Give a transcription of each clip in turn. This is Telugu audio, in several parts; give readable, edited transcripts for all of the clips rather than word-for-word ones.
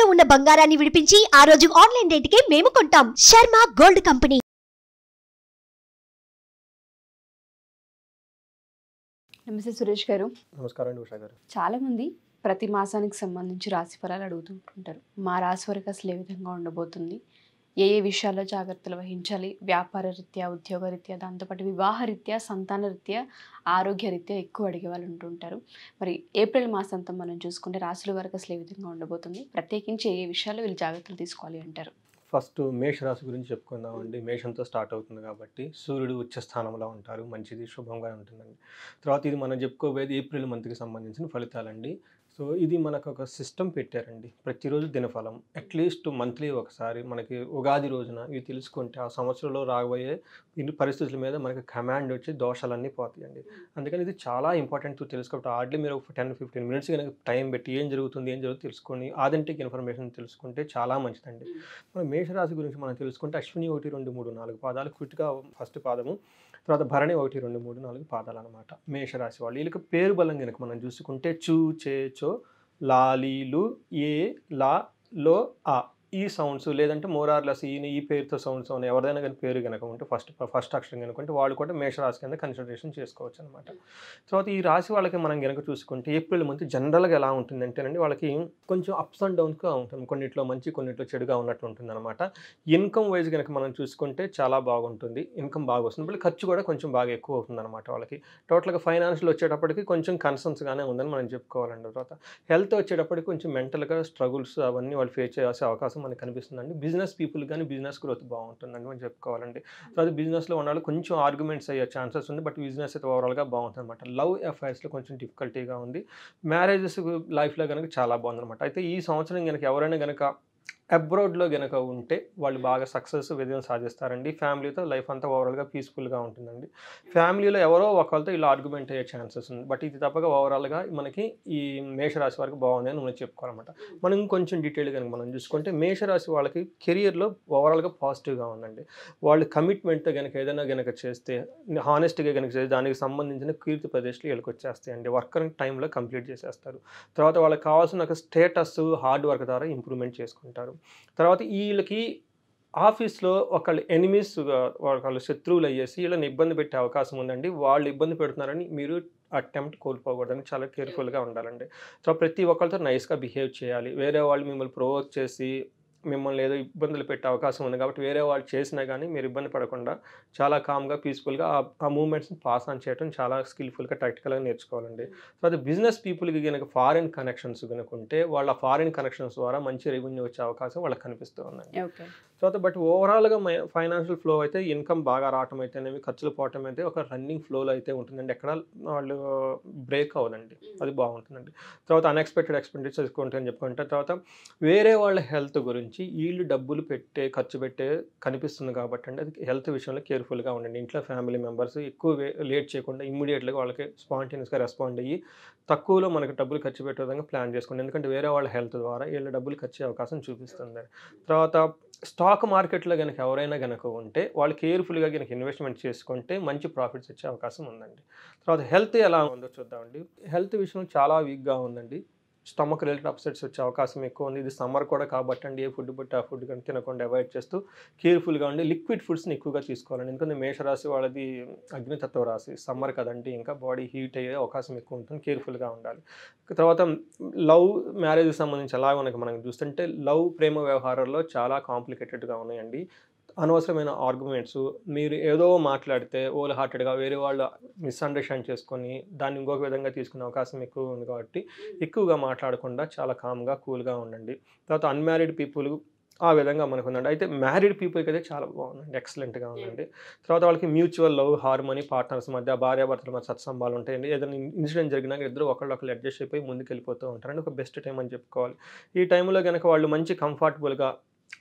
తాకట్టులో ఉన్న బంగారాన్ని విడిపించి ఆ రోజు ఆన్లైన్ రేటుకే మేము కొంటాం. Sharma gold company. నమస్తే సురేష్ గారు. నమస్కారం అండి ఉషా గారు. చాలా మంది ప్రతి మాసానికి సంబంధించి రాశి ఫలాలు అడుగుతూ ఉంటారు. మా రాశి వరకు అసలు ఏ విధంగా ఉండబోతుంది, ఏ ఏ విషయాల్లో జాగ్రత్తలు వహించాలి, వ్యాపార రీత్యా, ఉద్యోగ రీత్యా, దాంతోపాటు వివాహ రీత్యా, సంతాన రీత్యా, ఆరోగ్య రీత్యా ఎక్కువ అడిగే వాళ్ళు ఉంటుంటారు. మరి ఏప్రిల్ మాసంతా మనం చూసుకుంటే రాశుల వరకు అసలు ఏ విధంగా ఉండబోతుంది, ప్రత్యేకించి ఏ ఏ విషయాల్లో వీళ్ళు జాగ్రత్తలు తీసుకోవాలి అంటారు? ఫస్ట్ మేషరాశి గురించి చెప్పుకుందామండి. మేషంతో స్టార్ట్ అవుతుంది కాబట్టి సూర్యుడు ఉచ్చ స్థానంలో ఉంటారు, మంచిది, శుభంగా ఉంటుందండి. తర్వాత ఇది మనం చెప్పుకోబోయేది ఏప్రిల్ మంత్కి సంబంధించిన ఫలితాలండి. సో ఇది మనకు ఒక సిస్టమ్ పెట్టారండి. ప్రతిరోజు దినఫలం అట్లీస్ట్ మంత్లీ ఒకసారి మనకి ఉగాది రోజున ఇవి తెలుసుకుంటే ఆ సంవత్సరంలో రాబోయే ఇన్ని పరిస్థితుల మీద మనకి కమాండ్ వచ్చి దోషాలన్నీ పోతాయండి. అందుకని ఇది చాలా ఇంపార్టెంట్ తెలుసుకోవటం. హార్డ్లీ మీరు ఒక 10-15 మినిట్స్ కనుక టైం పెట్టి ఏం జరుగుతుంది తెలుసుకొని ఆథెంటిక్ ఇన్ఫర్మేషన్ తెలుసుకుంటే చాలా మంచిదండి. మన మేషరాశి గురించి మనం తెలుసుకుంటే అశ్విని 1, 2, 3, 4 పాదాలు, కృతిక ఫస్ట్ పాదము, తర్వాత భరణి 1, 2, 3, 4 పాదాలు అనమాట మేషరాశి వాళ్ళు. వీళ్ళకి పేరు బలం కనుక మనం చూసుకుంటే చూ, చే, చో, లాలీలు, ఏ, లా, లో, ఆ ఈ సౌండ్స్, లేదంటే మోరార్లెస్ ఈ పేరుతో సౌండ్స్ ఉన్నాయి. ఎవరిదైనా కానీ పేరు కనుక ఉంటే ఫస్ట్ అక్షరం కనుకుంటే వాళ్ళు కూడా మేషరాశి కింద కన్సిడరేషన్ చేసుకోవచ్చు అనమాట. తర్వాత ఈ రాశి వాళ్ళకి మనం కనుక చూసుకుంటే ఏప్రిల్ మంత్ జనరల్గా ఎలా ఉంటుందంటేనండి, వాళ్ళకి కొంచెం అప్స్ అండ్ డౌన్స్గా ఉంటుంది. కొన్నిట్లో మంచి, కొన్నిట్లో చెడుగా ఉన్నట్టు ఉంటుంది అనమాట. ఇన్కమ్ వైజ్ కనుక మనం చూసుకుంటే చాలా బాగుంటుంది, ఇన్కమ్ బాగా వస్తుంది, మళ్ళీ ఖర్చు కూడా కొంచెం బాగా ఎక్కువ అవుతుంది అనమాట వాళ్ళకి. టోటల్గా ఫైనాన్షియల్ వచ్చేటప్పటికి కొంచెం కన్సర్న్స్గానే ఉందని మనం చెప్పుకోవాలండి. తర్వాత హెల్త్ వచ్చేటప్పటికి కొంచెం మెంటల్గా స్ట్రగుల్స్ అవన్నీ వాళ్ళు ఫేస్ చేయాల్సిన అవకాశం మనకు కనిపిస్తుందండి. బిజినెస్ పీపుల్ కానీ బిజినెస్ గ్రోత్ బాగుంటుందండి మనం చెప్పుకోవాలండి. తర్వాత బిజినెస్లో ఉన్న వాళ్ళు కొంచెం ఆర్గ్యుమెంట్స్ అయ్యే ఛాన్సెస్ ఉంది, బట్ బిజినెస్ అయితే ఓవరాల్గా బాగుంటుంది అనమాట. లవ్ అఫైర్స్లో కొంచెం డిఫికల్టీగా ఉంది. మ్యారేజెస్ లైఫ్లో కనుక చాలా బాగుందన్నమాట. అయితే ఈ సంవత్సరం కనుక ఎవరైనా కనుక అబ్రాడ్లో కనుక ఉంటే వాళ్ళు బాగా సక్సెస్ విజయం సాధిస్తారండి. ఫ్యామిలీతో లైఫ్ అంతా ఓవరాల్గా పీస్ఫుల్గా ఉంటుందండి. ఫ్యామిలీలో ఎవరో ఒకరితో ఇలా ఆర్గ్యుమెంట్ అయ్యే ఛాన్సెస్ ఉంది, బట్ ఇది తప్పగా ఓవరాల్గా మనకి ఈ మేషరాశి వరకు బాగుంది అని మనం చెప్పుకోవాలన్నమాట. మనం ఇంకొంచెం డీటెయిల్ కనుక మనం చూసుకుంటే మేషరాశి వాళ్ళకి కెరియర్లో ఓవరాల్గా పాజిటివ్గా ఉందండి. వాళ్ళు కమిట్మెంట్తో కనుక ఏదైనా కనుక చేస్తే, హానెస్ట్గా కనుక చేస్తే దానికి సంబంధించిన కీర్తి ప్రదేశాలు వీళ్ళకి వచ్చేస్తాయండి. వర్క్ టైంలో కంప్లీట్ చేసేస్తారు. తర్వాత వాళ్ళకి కావాల్సిన ఒక స్టేటస్ హార్డ్ వర్క్ ద్వారా ఇంప్రూవ్మెంట్ చేసుకుంటారు. తర్వాత వీళ్ళకి ఆఫీస్లో ఒకళ్ళు ఎనిమీస్, వాళ్ళు శత్రువులు అయ్యేసి వీళ్ళని ఇబ్బంది పెట్టే అవకాశం ఉందండి. వాళ్ళు ఇబ్బంది పెడుతున్నారని మీరు అటెంప్ట్ కోల్పోకూడదని చాలా కేర్ఫుల్గా ఉండాలండి. సో ప్రతి ఒక్కరితో నైస్గా బిహేవ్ చేయాలి. వేరే వాళ్ళు మిమ్మల్ని ప్రొవోక్ చేసి మిమ్మల్ని ఏదో ఇబ్బందులు పెట్టే అవకాశం ఉంది కాబట్టి వేరే వాళ్ళు చేసినా కానీ మీరు ఇబ్బంది పడకుండా చాలా కామ్గా, పీస్ఫుల్గా ఆ మూమెంట్స్ని పాస్ ఆన్ చేయడం చాలా స్కిల్ఫుల్గా, టాక్టికల్గా నేర్చుకోవాలండి. తర్వాత బిజినెస్ పీపుల్కి కనుక ఫారిన్ కనెక్షన్స్ కనుక ఉంటే వాళ్ళ ఫారిన్ కనెక్షన్స్ ద్వారా మంచి రెవెన్యూ వచ్చే అవకాశం వాళ్ళకి కనిపిస్తూ ఉందండి. తర్వాత బట్ ఓవరాల్గా ఫైనాన్షియల్ ఫ్లో అయితే ఇన్కమ్ బాగా రావటం అయితేనేమి, ఖర్చులు పోవటం అయితే ఒక రన్నింగ్ ఫ్లోలో అయితే ఉంటుందండి. ఎక్కడ వాళ్ళు బ్రేక్ అవ్వదండి, అది బాగుంటుందండి. తర్వాత అన్ఎక్స్పెక్టెడ్ ఎక్స్పెండిచర్స్ ఉంటాయని చెప్పుకుంటే, తర్వాత వేరే వాళ్ళ హెల్త్ గురించి వీళ్ళు డబ్బులు ఖర్చు పెట్టే కనిపిస్తుంది కాబట్టి అండి అది హెల్త్ విషయంలో కేర్ఫుల్గా ఉండండి. ఇంట్లో ఫ్యామిలీ మెంబర్స్ ఎక్కువ లేట్ చేయకుండా ఇమ్మీడియట్గా వాళ్ళకి స్పాంటేనియస్గా రెస్పాండ్ అయ్యి తక్కువలో మనకి డబ్బులు ఖర్చు పెట్టే విధంగా ప్లాన్ చేసుకోండి. ఎందుకంటే వేరే వాళ్ళ హెల్త్ ద్వారా వీళ్ళ డబ్బులు ఖర్చు అవకాశం చూపిస్తుంది. తర్వాత స్టాక్ మార్కెట్లో కనుక ఎవరైనా కనుక ఉంటే వాళ్ళు కేర్ఫుల్గా కనుక ఇన్వెస్ట్మెంట్ చేసుకుంటే మంచి ప్రాఫిట్స్ వచ్చే అవకాశం ఉందండి. తర్వాత హెల్త్ ఎలా ఉందో చూద్దామండి. హెల్త్ విషయం చాలా వీక్గా ఉందండి. స్టమక్ రిలేటెడ్ అప్సెట్స్ వచ్చే అవకాశం ఎక్కువ ఉంది. ఇది సమ్మర్ కూడా కాబట్టి అండి ఏ ఫుడ్ బట్టి ఆ ఫుడ్ కానీ తినకుండా అవాయిడ్ చేస్తూ కేర్ఫుల్గా ఉండి లిక్విడ్ ఫుడ్స్ని ఎక్కువగా తీసుకోవాలండి. ఎందుకంటే మేషరాశి వాళ్ళది అగ్నితత్వ రాశి, సమ్మర్ కదండి, ఇంకా బాడీ హీట్ అయ్యే అవకాశం ఎక్కువ ఉంటుంది, కేర్ఫుల్గా ఉండాలి. తర్వాత లవ్ మ్యారేజ్కి సంబంధించి ఎలా మనం చూస్తుంటే ప్రేమ వ్యవహారాల్లో చాలా కాంప్లికేటెడ్గా ఉన్నాయండి. అనవసరమైన ఆర్గ్యుమెంట్స్, మీరు ఏదో మాట్లాడితే ఓల్ హార్టెడ్గా వేరే వాళ్ళు మిస్అండర్స్టాండ్ చేసుకొని దాన్ని ఇంకొక విధంగా తీసుకునే అవకాశం ఎక్కువ ఉంది కాబట్టి ఎక్కువగా మాట్లాడకుండా చాలా కామ్గా, కూల్గా ఉండండి. తర్వాత అన్మ్యారీడ్ పీపుల్ ఆ విధంగా మనకు ఉందండి. అయితే మ్యారీడ్ పీపుల్కి అయితే చాలా బాగుందండి, ఎక్సలెంట్గా ఉందండి. తర్వాత వాళ్ళకి మ్యూచువల్ లవ్, హార్మనీ, పార్ట్నర్స్ మధ్య, భార్యాభర్తల మధ్య సత్సంబాలు ఉంటాయండి. ఏదైనా ఇన్సిడెంట్ జరిగినాక ఇద్దరు ఒకళ్ళు అడ్జస్ట్ అయిపోయి ముందుకు వెళ్ళిపోతూ ఉంటారండి. ఒక బెస్ట్ టైం అని చెప్పుకోవాలి. ఈ టైంలో కనుక వాళ్ళు మంచి కంఫర్టబుల్గా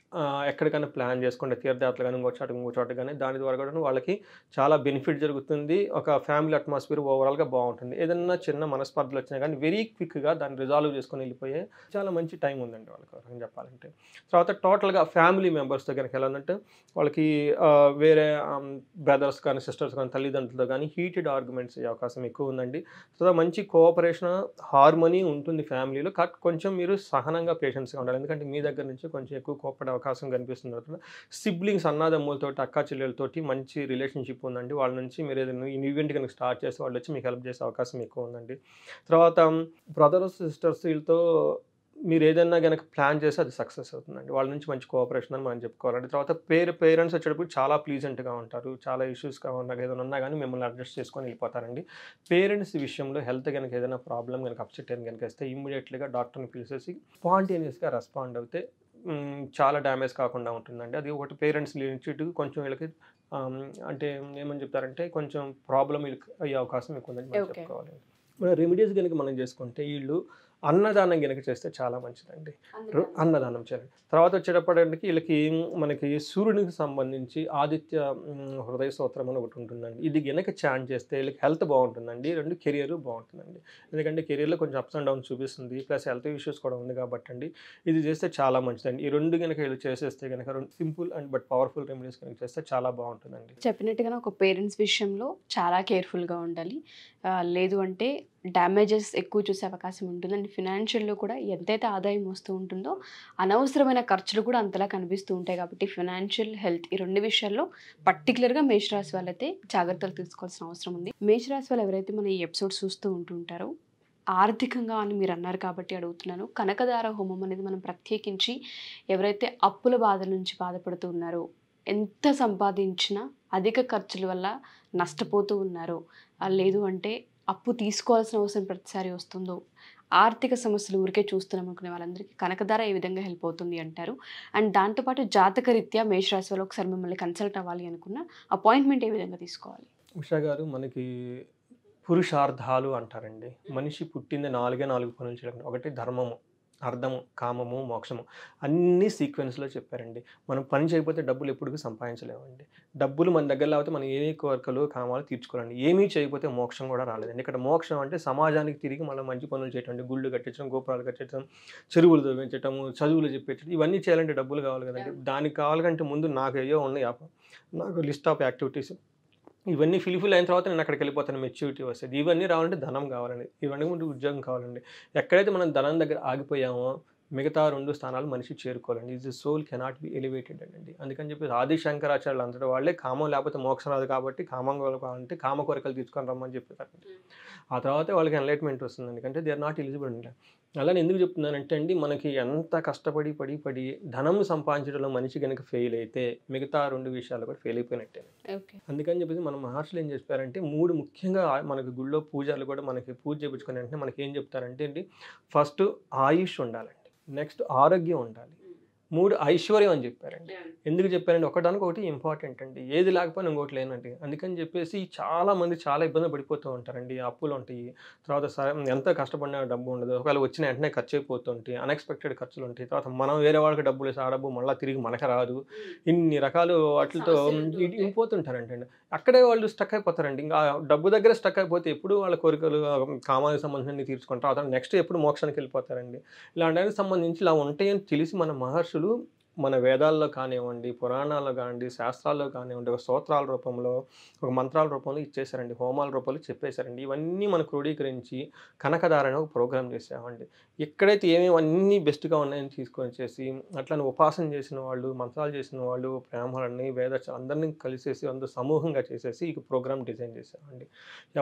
ఎక్కడికైనా ప్లాన్ చేసుకుంటే తీర్థయాత్రలు కానీ ఇంకో చోట కానీ దాని ద్వారా కూడా వాళ్ళకి చాలా బెనిఫిట్ జరుగుతుంది. ఒక ఫ్యామిలీ అట్మాస్ఫియర్ ఓవరాల్గా బాగుంటుంది. ఏదైనా చిన్న మనస్పర్ధలు వచ్చినా కానీ వెరీ క్విక్గా దాన్ని రిజాల్వ్ చేసుకొని వెళ్ళిపోయే చాలా మంచి టైం ఉందండి వాళ్ళకి అని చెప్పాలంటే. తర్వాత టోటల్గా ఫ్యామిలీ మెంబర్స్తో కనుక ఎలా ఉందంటే వాళ్ళకి వేరే బ్రదర్స్ కానీ సిస్టర్స్ కానీ తల్లిదండ్రులతో కానీ హీటెడ్ ఆర్గ్యుమెంట్స్ అయ్యే అవకాశం ఎక్కువ ఉందండి. తర్వాత మంచి కోఆపరేషన్ హార్మనీ ఉంటుంది ఫ్యామిలీలో. కొంచెం మీరు సహనంగా పేషెన్స్గా ఉండాలి. ఎందుకంటే మీ దగ్గర నుంచి కొంచెం ఎక్కువ కోపడే అవకాశం కనిపిస్తుంది. సిబ్లింగ్స్ అన్నాదమ్ములతోటి అక్కా చెల్లెలతోటి మంచి రిలేషన్షిప్ ఉందండి. వాళ్ళ నుంచి మీరు ఏదైనా ఈవెంట్ కనుక స్టార్ట్ చేసి వాళ్ళు వచ్చి మీకు హెల్ప్ చేసే అవకాశం ఎక్కువ ఉందండి. తర్వాత బ్రదర్స్ సిస్టర్స్ వీళ్ళతో మీరు ఏదైనా కనుక ప్లాన్ చేస్తే అది సక్సెస్ అవుతుందండి. వాళ్ళ నుంచి మంచి కోఆపరేషన్ అని మనం చెప్పుకోవాలండి. తర్వాత పేరెంట్స్ వచ్చేటప్పుడు చాలా ప్లీజెంట్గా ఉంటారు. చాలా ఇష్యూస్గా ఏదైనా ఉన్నా కానీ మిమ్మల్ని అడ్జస్ట్ చేసుకొని వెళ్ళిపోతారండి. పేరెంట్స్ విషయంలో హెల్త్ కనుక ఏదైనా ప్రాబ్లం కనుక అప్సెట్ అని కనుక వస్తే ఇమ్మీడియట్లీగా డాక్టర్ని పిలిచేసి స్పాంటేనియస్గా రెస్పాండ్ అవుతే చాలా డ్యామేజ్ కాకుండా ఉంటుందండి. అది ఒకటి పేరెంట్స్ నుంచి కొంచెం వీళ్ళకి అంటే ఏమని చెప్తారంటే కొంచెం ప్రాబ్లం అయ్యే అవకాశం ఎక్కువ ఉందని మనం చెప్పుకోవాలి. మన రెమెడీస్ కనుక మనం చేసుకుంటే వీళ్ళు అన్నదానం కనుక చేస్తే చాలా మంచిదండి. అన్నదానం చేయాలి. తర్వాత వచ్చేటప్పటికి వీళ్ళకి మనకి సూర్యునికి సంబంధించి ఆదిత్య హృదయ స్తోత్రం అని ఒకటి ఉంటుందండి. ఇది కనుక చాంట్ చేస్తే వీళ్ళకి హెల్త్ బాగుంటుందండి. రెండు కెరియర్ బాగుంటుందండి. ఎందుకంటే కెరియర్లో కొంచెం అప్స్ అండ్ డౌన్స్ చూపిస్తుంది. ప్లస్ హెల్త్ ఇష్యూస్ కూడా ఉంది కాబట్టి అండి ఇది చేస్తే చాలా మంచిదండి. ఈ రెండు కనుక వీళ్ళు చేసేస్తే కనుక simple and but powerful remedies కనుక చేస్తే చాలా బాగుంటుందండి. చెప్పినట్టుగా ఒక పేరెంట్స్ విషయంలో చాలా కేర్ఫుల్గా ఉండాలి. లేదు అంటే డ్యామేజెస్ ఎక్కువ చూసే అవకాశం ఉంటుంది. అండ్ ఫినాన్షియల్లో కూడా ఎంతైతే ఆదాయం వస్తూ ఉంటుందో అనవసరమైన ఖర్చులు కూడా అంతలా కనిపిస్తూ ఉంటాయి. కాబట్టి ఫినాన్షియల్, హెల్త్ ఈ రెండు విషయాల్లో పర్టికులర్గా మేషరాశి వాళ్ళైతే జాగ్రత్తలు తీసుకోవాల్సిన అవసరం ఉంది. మేషరాశి వాళ్ళు ఎవరైతే మన ఈ ఎపిసోడ్ చూస్తూ ఉంటుంటారో ఆర్థికంగా అని మీరు అన్నారు కాబట్టి అడుగుతున్నాను. కనకదార హోమం అనేది మనం ప్రత్యేకించి ఎవరైతే అప్పుల బాధల నుంచి బాధపడుతూ ఉన్నారో, ఎంత సంపాదించినా అధిక ఖర్చుల వల్ల నష్టపోతూ ఉన్నారో, లేదు అంటే అప్పు తీసుకోవాల్సిన అవసరం ప్రతిసారి వస్తుందో, ఆర్థిక సమస్యలు ఊరికే చూస్తున్నాం అనుకునే వాళ్ళందరికీ కనకదార ఏ విధంగా హెల్ప్ అవుతుంది అంటారు. అండ్ దాంతోపాటు జాతకరీత్యా మేషరాశి వాళ్ళు ఒకసారి మిమ్మల్ని కన్సల్ట్ అవ్వాలి అనుకున్న అపాయింట్మెంట్ ఏ విధంగా తీసుకోవాలి? ఉషా గారు, మనకి పురుషార్థాలు అంటారండి. మనిషి పుట్టింది 4 పనులు చేయడం. ఒకటి ధర్మము, అర్థము, కామము, మోక్షము అన్నీ సీక్వెన్స్లో చెప్పారండి. మనం పని చేయకపోతే డబ్బులు ఎప్పుడు సంపాదించలేమండి. డబ్బులు మన దగ్గర లేకపోతే మనం ఏ కోరికలు కామాలు తీర్చుకోవాలండి. ఏమీ చేయకపోతే మోక్షం కూడా రాలేదండి. ఇక్కడ మోక్షం అంటే సమాజానికి తిరిగి మళ్ళీ మంచి పనులు చేయటం, గుళ్ళు కట్టించడం, గోపురాలు కట్టించడం, చెరువులు తవ్వించటము, చదువులు చెప్పించడం, ఇవన్నీ చేయాలంటే డబ్బులు కావాలి కదండి. దానికి కావాలంటే ముందు నాకు ఏయో ఉన్నాయి, నాకు లిస్ట్ ఆఫ్ యాక్టివిటీస్, ఇవన్నీ ఫిల్ఫిల్ అయిన తర్వాత నేను అక్కడికి వెళ్ళిపోతాను, మెచ్యూరిటీ వస్తుంది. ఇవన్నీ రావాలంటే ధనం కావాలండి. ఇవన్నీ ముందు ఉద్యోగం కావాలండి. ఎక్కడైతే మనం ధనం దగ్గర ఆగిపోయామో మిగతా 2 స్థానాలు మనిషి చేరుకోవాలండి. ఇది సోల్ కెనాట్ బి ఎలివేటెడ్ అండి. అందుకని చెప్పి ఆది శంకరాచార్యులు అంతటి వాళ్ళే కామం లేకపోతే మోక్షం రాదు కాబట్టి కామం కావాలంటే కామ కోరికలు తీసుకొని రమ్మని చెప్పారు. ఆ తర్వాత వాళ్ళకి ఎన్లైట్మెంట్ వస్తుంది. ఎందుకంటే దే ఆర్ నాట్ ఎలిజిబుల్ అండి. అలానే ఎందుకు చెప్తున్నానంటే అండి, మనకి ఎంత కష్టపడి పడి ధనం సంపాదించడంలో మనిషి కనుక ఫెయిల్ అయితే మిగతా 2 విషయాలు కూడా ఫెయిల్ అయిపోయినట్టే. అందుకని చెప్పేసి మన మహర్షులు ఏం చెప్పారంటే 3 ముఖ్యంగా మనకి గుళ్ళో పూజలు కూడా మనకి పూజ చేయించుకుని వెంటనే మనకి ఏం చెప్తారంటే అండి, ఫస్ట్ ఆయుష్ ఉండాలండి, నెక్స్ట్ ఆరోగ్యం ఉండాలి, 3 ఐశ్వర్యం అని చెప్పారండి. ఎందుకు చెప్పారండి? ఒకటి ఇంపార్టెంట్ అండి. ఏది లేకపోయినా ఇంకోటి లేనండి. అందుకని చెప్పేసి చాలామంది చాలా ఇబ్బంది పడిపోతూ ఉంటారండి. అప్పులు ఉంటాయి, తర్వాత ఎంత కష్టపడినా డబ్బు ఉండదు, ఒకవేళ వచ్చిన వెంటనే ఖర్చు అయిపోతుంటాయి, అన్ఎక్స్పెక్టెడ్ ఖర్చులు ఉంటాయి. తర్వాత మనం వేరే వాళ్ళకి డబ్బులు వేసి ఆ డబ్బు మళ్ళీ తిరిగి మనకు రాదు. ఇన్ని రకాలు వాటితో ఇంపోతుంటారంటే అక్కడే వాళ్ళు స్టక్ అయిపోతారండి. ఇంకా డబ్బు దగ్గర స్టక్ అయిపోతే ఎప్పుడు వాళ్ళ కోరికలు కామానికి సంబంధించి తీర్చుకుంటారు. తర్వాత నెక్స్ట్ ఎప్పుడు మోక్షానికి వెళ్ళిపోతారండి. ఇలాంటి సంబంధించి ఇలా ఉంటాయని తెలిసి మన మహర్షులు మన వేదాల్లో కానివ్వండి, పురాణాల్లో కానివ్వండి, శాస్త్రాల్లో కానివ్వండి, ఒక స్తోత్రాల రూపంలో, ఒక మంత్రాల రూపంలో ఇచ్చేసారండి, హోమాల రూపంలో చెప్పేశారండి. ఇవన్నీ మనం క్రోడీకరించి కనకదారని ఒక ప్రోగ్రామ్ చేసామండి. ఎక్కడైతే ఏమేమి అన్నీ బెస్ట్గా ఉన్నాయని తీసుకొని వచ్చేసి అట్లా ఉపాసన చేసిన వాళ్ళు, మంత్రాలు చేసిన వాళ్ళు, బ్రాహ్మణులని, అందరినీ కలిసేసి అందరూ సమూహంగా చేసేసి ఈ ప్రోగ్రామ్ డిజైన్ చేసామండి.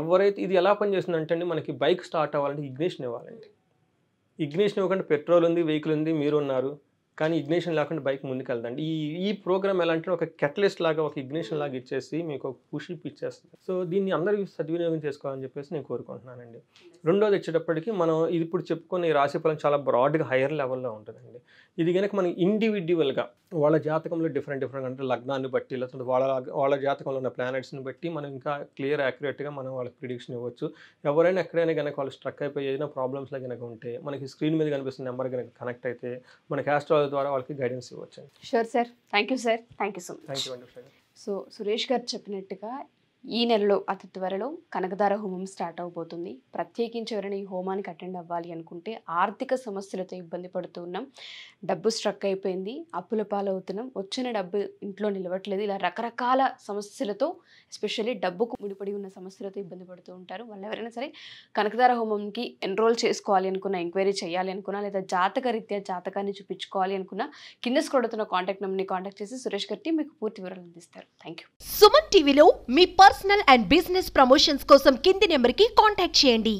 ఎవరైతే ఇది ఎలా పనిచేస్తుందంటే అండి, మనకి బైక్ స్టార్ట్ అవ్వాలంటే ఇగ్నిషన్ ఇవ్వాలండి. ఇగ్నిషన్ ఇవ్వకుండా పెట్రోల్ ఉంది, వెహికల్ ఉంది, మీరు ఉన్నారు, కానీ ఇగ్నిషన్ లేకుండా బైక్ ముందుకు వెళ్దండి. ఈ ప్రోగ్రామ్ ఎలా అంటే ఒక కెటలిస్ట్ లాగా, ఒక ఇగ్నిషన్ లాగా ఇచ్చేసి మీకు ఒక పుషిప్ ఇచ్చేస్తుంది. సో దీన్ని అందరూ సద్వినియోగం చేసుకోవాలని చెప్పేసి నేను కోరుకుంటున్నానండి. రెండోది వచ్చేటప్పటికి మనం ఇది ఇప్పుడు చెప్పుకునే రాశి ఫలం చాలా బ్రాడ్గా హైయర్ లెవెల్లో ఉంటుందండి. ఇది కనుక మనం ఇండివిజువల్గా వాళ్ళ జాతకంలో డిఫరెంట్ అంటే లగ్నాన్ని బట్టి, లేకపోతే వాళ్ళ జాతకంలో ఉన్న ప్లానెట్స్ని బట్టి మనం ఇంకా క్లియర్ యాక్యురేట్గా మనం వాళ్ళకి ప్రిడిక్షన్ ఇవ్వచ్చు. ఎవరైనా ఎక్కడైనా కనుక వాళ్ళు స్ట్రక్ అయిపోయి ఏదైనా ప్రాబ్లమ్స్లో కనుక ఉంటే మనకి స్క్రీన్ మీద కనిపిస్తున్న నెంబర్ కనుక కనెక్ట్ అయితే మనకి ఆస్ట్రాలజీ ద్వారా వాళ్ళకి గైడెన్స్ ఇవ్వచ్చు. Sure sir, thank you sir, thank you so much. Thank you అండి. సో సురేష్ గారు చెప్పినట్టుగా ఈ నెలలో అతి త్వరలో కనకదార హోమం స్టార్ట్ అవబోతుంది. ప్రత్యేకించి ఎవరైనా ఈ హోమానికి అటెండ్ అవ్వాలి అనుకుంటే ఆర్థిక సమస్యలతో ఇబ్బంది పడుతూ ఉన్నాం, డబ్బు స్ట్రక్ అయిపోయింది, అప్పుల పాలవుతున్నాం, వచ్చిన డబ్బు ఇంట్లో నిలవట్లేదు, ఇలా రకరకాల సమస్యలతో ఎస్పెషల్లీ డబ్బుకు ముడిపడి ఉన్న సమస్యలతో ఇబ్బంది పడుతూ ఉంటారు. వాళ్ళు ఎవరైనా సరే కనకదార హోమంకి ఎన్రోల్ చేసుకోవాలి అనుకున్నా, ఎంక్వైరీ చేయాలి అనుకున్నా, లేదా జాతక రీత్యా జాతకాన్ని చూపించుకోవాలి అనుకున్నా కింద స్క్రోల్ అవుతున్న కాంటాక్ట్ నెంబర్ని కాంటాక్ట్ చేసి సురేష్ గారికి మీకు పూర్తి వివరాలు అందిస్తారు. Thank you. సుమన్ టీవీలో మీ పర్సనల్ అండ్ బిజినెస్ ప్రమోషన్స్ కోసం కింది నెంబర్కి కాంటాక్ట్ చేయండి.